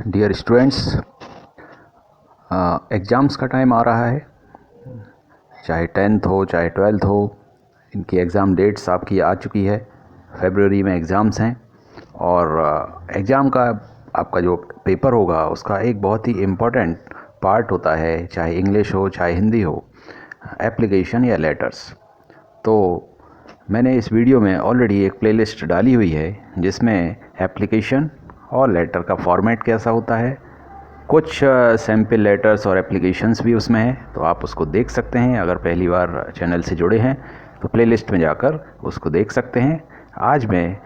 Dear students, exams का time आ रहा है। चाहे 10th हो चाहे 12th हो, इनकी एग्ज़ाम डेट्स आपकी आ चुकी है। फरवरी में एग्ज़ाम्स हैं और एग्ज़ाम का आपका जो पेपर होगा उसका एक बहुत ही इम्पोर्टेंट पार्ट होता है, चाहे इंग्लिश हो चाहे हिंदी हो, एप्लीकेशन या लेटर्स। तो मैंने इस वीडियो में ऑलरेडी एक प्लेलिस्ट डाली हुई है जिसमें एप्लीकेशन और लेटर का फॉर्मेट कैसा होता है, कुछ सैम्पल लेटर्स और एप्लीकेशंस भी उसमें हैं, तो आप उसको देख सकते हैं। अगर पहली बार चैनल से जुड़े हैं तो प्लेलिस्ट में जाकर उसको देख सकते हैं। आज मैं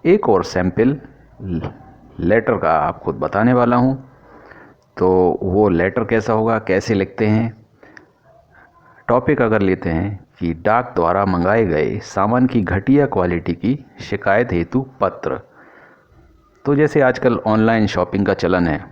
एक और सैम्पल लेटर का आपको बताने वाला हूं। तो वो लेटर कैसा होगा, कैसे लिखते हैं। टॉपिक अगर लेते हैं कि डाक द्वारा मंगाए गए सामान की घटिया क्वालिटी की शिकायत हेतु पत्र। तो जैसे आजकल ऑनलाइन शॉपिंग का चलन है,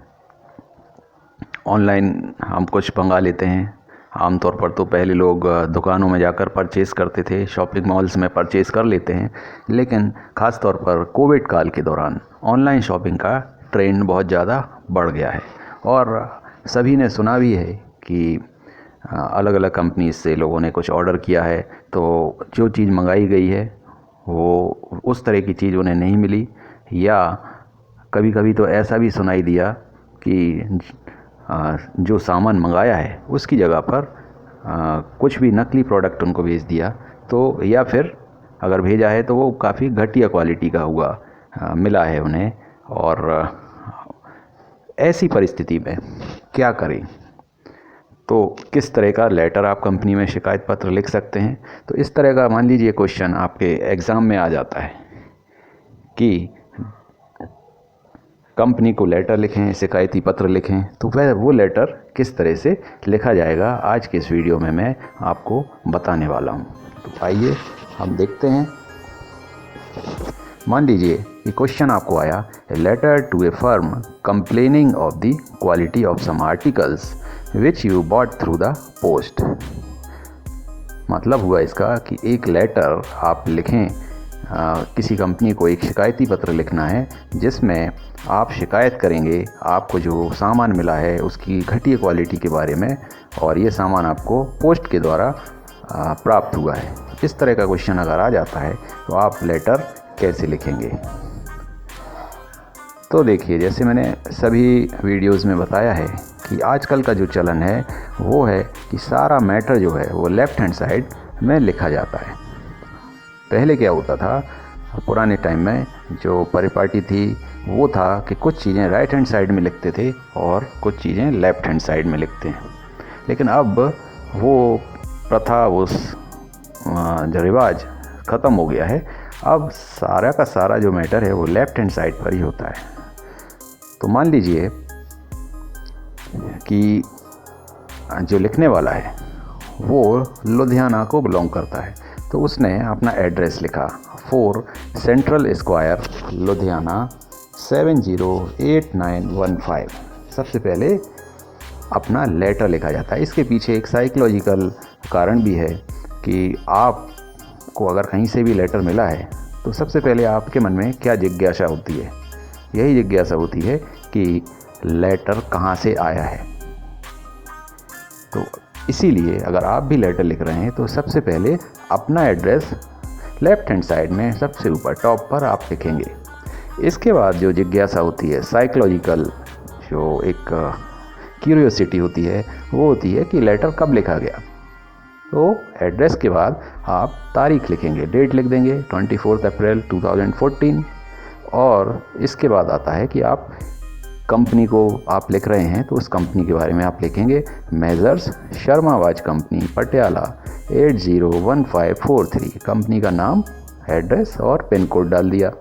ऑनलाइन हम कुछ मंगा लेते हैं। आमतौर पर तो पहले लोग दुकानों में जाकर परचेज़ करते थे, शॉपिंग मॉल्स में परचेज़ कर लेते हैं, लेकिन ख़ास तौर पर कोविड काल के दौरान ऑनलाइन शॉपिंग का ट्रेंड बहुत ज़्यादा बढ़ गया है। और सभी ने सुना भी है कि अलग अलग कंपनी से लोगों ने कुछ ऑर्डर किया है, तो जो चीज़ मंगाई गई है वो उस तरह की चीज़ उन्हें नहीं मिली, या कभी कभी तो ऐसा भी सुनाई दिया कि जो सामान मंगाया है उसकी जगह पर कुछ भी नकली प्रोडक्ट उनको भेज दिया। तो या फिर अगर भेजा है तो वो काफ़ी घटिया क्वालिटी का हुआ मिला है उन्हें। और ऐसी परिस्थिति में क्या करें, तो किस तरह का लेटर आप कंपनी में शिकायत पत्र लिख सकते हैं। तो इस तरह का मान लीजिए क्वेश्चन आपके एग्ज़ाम में आ जाता है कि कंपनी को लेटर लिखें, शिकायती पत्र लिखें, तो वह वो लेटर किस तरह से लिखा जाएगा आज के इस वीडियो में मैं आपको बताने वाला हूं। तो आइए हम देखते हैं। मान लीजिए कि क्वेश्चन आपको आया, a letter to a firm complaining of the quality of some articles which you bought through the post. मतलब हुआ इसका कि एक लेटर आप लिखें, किसी कंपनी को एक शिकायती पत्र लिखना है जिसमें आप शिकायत करेंगे आपको जो सामान मिला है उसकी घटिया क्वालिटी के बारे में, और ये सामान आपको पोस्ट के द्वारा प्राप्त हुआ है। इस तरह का क्वेश्चन अगर आ जाता है तो आप लेटर कैसे लिखेंगे। तो देखिए, जैसे मैंने सभी वीडियोस में बताया है कि आजकल का जो चलन है वो है कि सारा मैटर जो है वो लेफ़्ट हैंड साइड में लिखा जाता है। पहले क्या होता था, पुराने टाइम में जो परिपाटी थी वो था कि कुछ चीज़ें राइट हैंड साइड में लिखते थे और कुछ चीज़ें लेफ़्ट हैंड साइड में लिखते हैं। लेकिन अब वो प्रथा, वो जो रिवाज ख़त्म हो गया है। अब सारा का सारा जो मैटर है वो लेफ़्ट हैंड साइड पर ही होता है। तो मान लीजिए कि जो लिखने वाला है वो लुधियाना को बिलोंग करता है, तो उसने अपना एड्रेस लिखा, 4 सेंट्रल स्क्वायर लुधियाना 708915। सबसे पहले अपना लेटर लिखा जाता है। इसके पीछे एक साइकोलॉजिकल कारण भी है कि आपको अगर कहीं से भी लेटर मिला है तो सबसे पहले आपके मन में क्या जिज्ञासा होती है। यही जिज्ञासा होती है कि लेटर कहाँ से आया है। तो इसीलिए अगर आप भी लेटर लिख रहे हैं तो सबसे पहले अपना एड्रेस लेफ़्ट हैंड साइड में सबसे ऊपर टॉप पर आप लिखेंगे। इसके बाद जो जिज्ञासा होती है, साइकोलॉजिकल जो एक क्यूरियोसिटी होती है, वो होती है कि लेटर कब लिखा गया। तो एड्रेस के बाद आप तारीख लिखेंगे, डेट लिख देंगे 24 अप्रैल 2014। और इसके बाद आता है कि आप कंपनी को आप लिख रहे हैं तो उस कंपनी के बारे में आप लिखेंगे, measures Sharma watch company Patiala 801543। Company का नाम, एड्रेस और पिन कोड डाल दिया।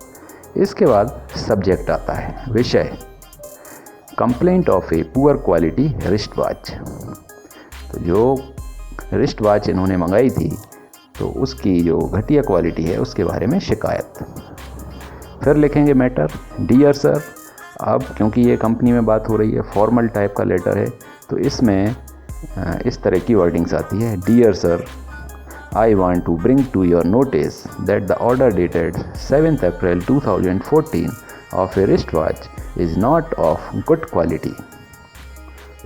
इसके बाद सब्जेक्ट आता है, विषय complaint of a poor quality wrist watch. तो जो रिस्ट वॉच इन्होंने मंगाई थी तो उसकी जो घटिया क्वालिटी है उसके बारे में शिकायत। फिर लिखेंगे मैटर, डियर सर। अब क्योंकि ये कंपनी में बात हो रही है, फॉर्मल टाइप का लेटर है, तो इसमें इस तरह की वर्डिंग्स आती है, dear sir, I want to bring to your notice that the order dated 7th April 2014 of A wrist watch is not of good quality.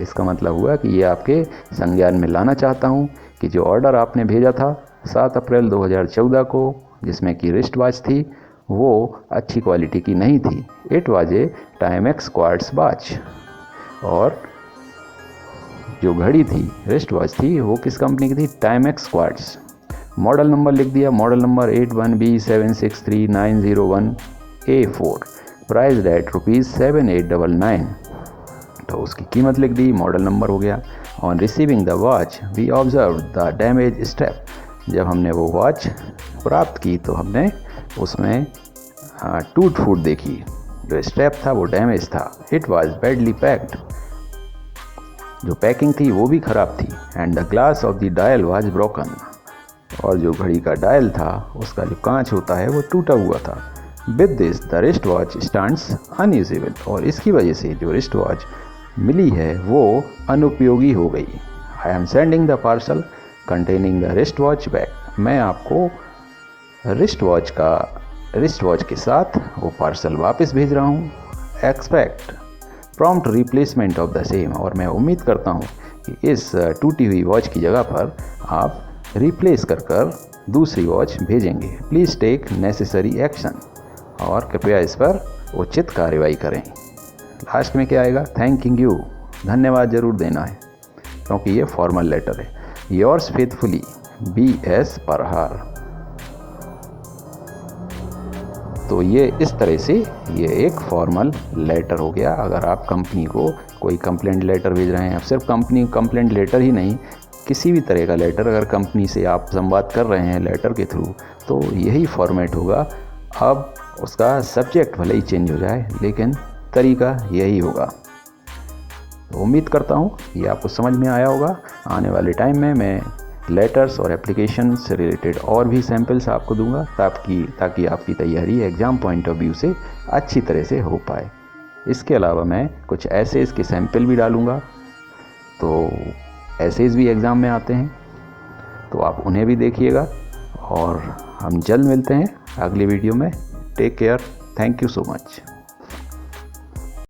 इसका मतलब हुआ कि ये आपके संज्ञान में लाना चाहता हूँ कि जो ऑर्डर आपने भेजा था 7 अप्रैल 2014 को, जिसमें कि रिस्ट वॉच थी, वो अच्छी क्वालिटी की नहीं थी। It was a Timex quartz watch. और जो घड़ी थी, रिस्ट वॉच थी, वो किस कंपनी की थी? Timex quartz. मॉडल नंबर लिख दिया, model number 81B763901A4, price at ₹7899। तो उसकी कीमत लिख दी, मॉडल नंबर हो गया। On receiving the watch we observe the damage step. जब हमने वो वॉच प्राप्त की तो हमने उसमें टूट फूट देखी, जो स्ट्रैप था वो डैमेज था। इट वॉज बैडली पैक्ड, जो पैकिंग थी वो भी ख़राब थी। And the glass of the dial was broken, और जो घड़ी का डायल था उसका जो कांच होता है वो टूटा हुआ था। With this the wrist watch stands unusable, और इसकी वजह से जो रिस्ट वॉच मिली है वो अनुपयोगी हो गई। I am sending the parcel containing the wrist watch back. मैं आपको रिस्ट वॉच के साथ वो पार्सल वापस भेज रहा हूँ। Expect prompt replacement of the same, और मैं उम्मीद करता हूँ कि इस टूटी हुई वॉच की जगह पर आप रिप्लेस कर दूसरी वॉच भेजेंगे। प्लीज़ टेक नेसेसरी एक्शन, और कृपया इस पर उचित कार्रवाई करें। लास्ट में क्या आएगा? थैंकिंग यू, धन्यवाद ज़रूर देना है, क्योंकि ये फॉर्मल लेटर है। Yours faithfully BS परहार। तो ये इस तरह से ये एक फॉर्मल लेटर हो गया। अगर आप कंपनी को कोई कंप्लेंट लेटर भेज रहे हैं, अब सिर्फ कंपनी कंप्लेंट लेटर ही नहीं, किसी भी तरह का लेटर अगर कंपनी से आप संवाद कर रहे हैं लेटर के थ्रू, तो यही फॉर्मेट होगा। अब उसका सब्जेक्ट भले ही चेंज हो जाए, लेकिन तरीका यही होगा। तो उम्मीद करता हूँ ये आपको समझ में आया होगा। आने वाले टाइम में मैं लेटर्स और एप्लीकेशन से रिलेटेड और भी सैम्पल्स आपको दूंगा, ताकि आपकी तैयारी एग्ज़ाम पॉइंट ऑफ व्यू से अच्छी तरह से हो पाए। इसके अलावा मैं कुछ एसेज के सैम्पल भी डालूंगा, तो एसेज भी एग्ज़ाम में आते हैं, तो आप उन्हें भी देखिएगा। और हम जल्द मिलते हैं अगली वीडियो में। Take care, thank you so much.